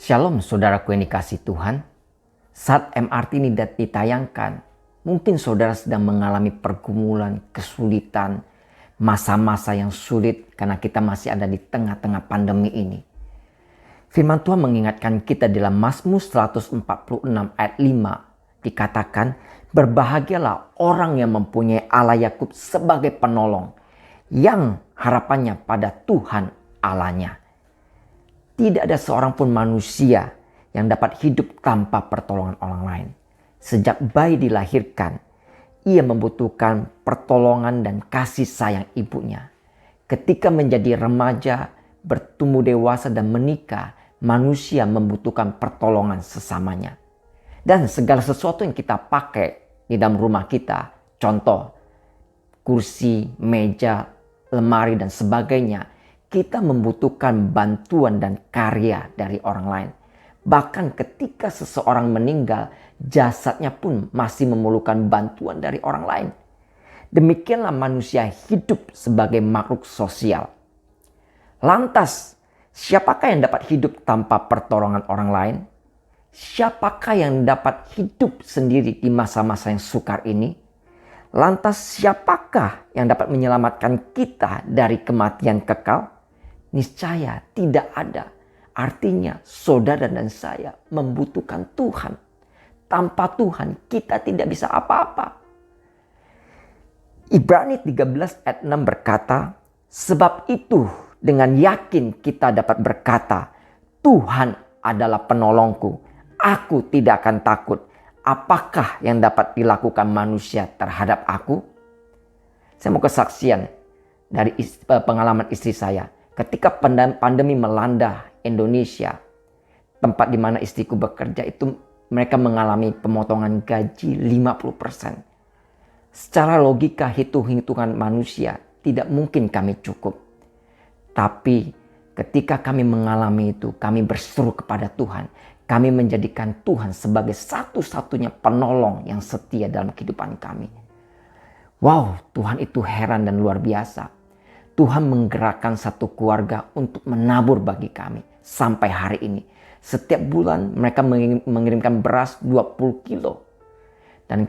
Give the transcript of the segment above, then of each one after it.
Shalom saudaraku yang dikasih Tuhan. Saat MRT ini ditayangkan, mungkin saudara sedang mengalami pergumulan, kesulitan, masa-masa yang sulit karena kita masih ada di tengah-tengah pandemi ini. Firman Tuhan mengingatkan kita dalam Mazmur 146 ayat 5 dikatakan, berbahagialah orang yang mempunyai Allah Yakub sebagai penolong, yang harapannya pada Tuhan Allahnya. Tidak ada seorang pun manusia yang dapat hidup tanpa pertolongan orang lain. Sejak bayi dilahirkan, ia membutuhkan pertolongan dan kasih sayang ibunya. Ketika menjadi remaja, bertumbuh dewasa dan menikah, manusia membutuhkan pertolongan sesamanya. Dan segala sesuatu yang kita pakai di dalam rumah kita, contoh kursi, meja, lemari dan sebagainya, kita membutuhkan bantuan dan karya dari orang lain. Bahkan ketika seseorang meninggal, jasadnya pun masih memerlukan bantuan dari orang lain. Demikianlah manusia hidup sebagai makhluk sosial. Lantas, siapakah yang dapat hidup tanpa pertolongan orang lain? Siapakah yang dapat hidup sendiri di masa-masa yang sukar ini? Lantas, siapakah yang dapat menyelamatkan kita dari kematian kekal? Niscaya tidak ada. Artinya saudara dan saya membutuhkan Tuhan. Tanpa Tuhan kita tidak bisa apa-apa. Ibrani 13 ayat 6 berkata, sebab itu dengan yakin kita dapat berkata, Tuhan adalah penolongku. Aku tidak akan takut. Apakah yang dapat dilakukan manusia terhadap aku? Saya mau kesaksian dari pengalaman istri saya. Ketika pandemi melanda Indonesia, tempat di mana istriku bekerja itu mereka mengalami pemotongan gaji 50%. Secara logika hitung-hitungan manusia tidak mungkin kami cukup. Tapi ketika kami mengalami itu, kami berseru kepada Tuhan. Kami menjadikan Tuhan sebagai satu-satunya penolong yang setia dalam kehidupan kami. Wow, Tuhan itu heran dan luar biasa. Tuhan menggerakkan satu keluarga untuk menabur bagi kami sampai hari ini. Setiap bulan mereka mengirimkan beras 20 kilo. Dan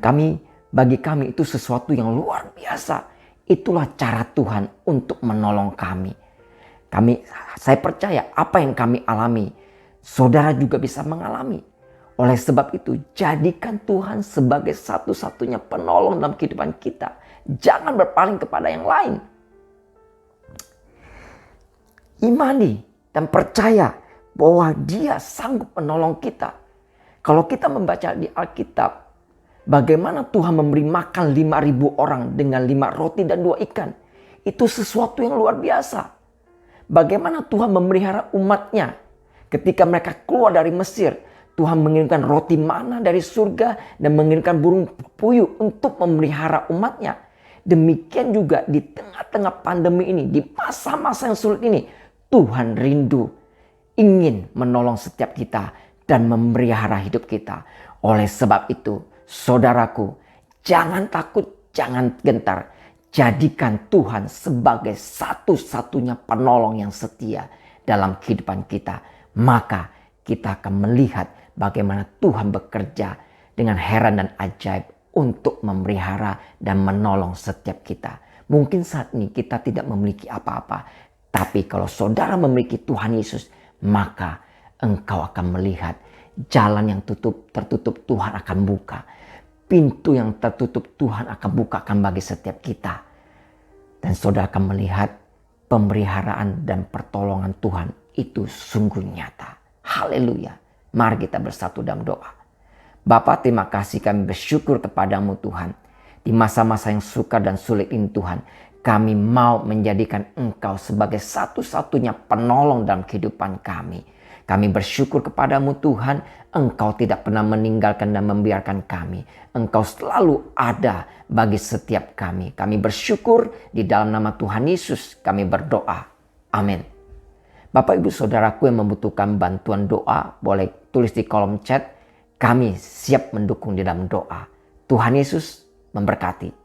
bagi kami itu sesuatu yang luar biasa. Itulah cara Tuhan untuk menolong kami. Saya percaya apa yang kami alami, saudara juga bisa mengalami. Oleh sebab itu, jadikan Tuhan sebagai satu-satunya penolong dalam kehidupan kita. Jangan berpaling kepada yang lain. Imani dan percaya bahwa Dia sanggup menolong kita. Kalau kita membaca di Alkitab, bagaimana Tuhan memberi makan 5.000 orang dengan 5 roti dan 2 ikan. Itu sesuatu yang luar biasa. Bagaimana Tuhan memelihara umatnya ketika mereka keluar dari Mesir. Tuhan mengirimkan roti mana dari surga dan mengirimkan burung puyuh untuk memelihara umatnya. Demikian juga di tengah-tengah pandemi ini, di masa-masa yang sulit ini, Tuhan rindu, ingin menolong setiap kita dan memelihara hidup kita. Oleh sebab itu, saudaraku, jangan takut, jangan gentar. Jadikan Tuhan sebagai satu-satunya penolong yang setia dalam kehidupan kita. Maka kita akan melihat bagaimana Tuhan bekerja dengan heran dan ajaib untuk memelihara dan menolong setiap kita. Mungkin saat ini kita tidak memiliki apa-apa. Tapi kalau saudara memiliki Tuhan Yesus, maka engkau akan melihat jalan yang tertutup Tuhan akan buka. Pintu yang tertutup Tuhan akan bukakan bagi setiap kita. Dan saudara akan melihat pemeliharaan dan pertolongan Tuhan itu sungguh nyata. Haleluya. Mari kita bersatu dalam doa. Bapa, terima kasih, kami bersyukur kepadamu Tuhan. Di masa-masa yang sukar dan sulit ini Tuhan, kami mau menjadikan Engkau sebagai satu-satunya penolong dalam kehidupan kami. Kami bersyukur kepadamu Tuhan, Engkau tidak pernah meninggalkan dan membiarkan kami. Engkau selalu ada bagi setiap kami. Kami bersyukur di dalam nama Tuhan Yesus kami berdoa. Amin. Bapak Ibu Saudaraku yang membutuhkan bantuan doa, boleh tulis di kolom chat. Kami siap mendukung di dalam doa. Tuhan Yesus memberkati.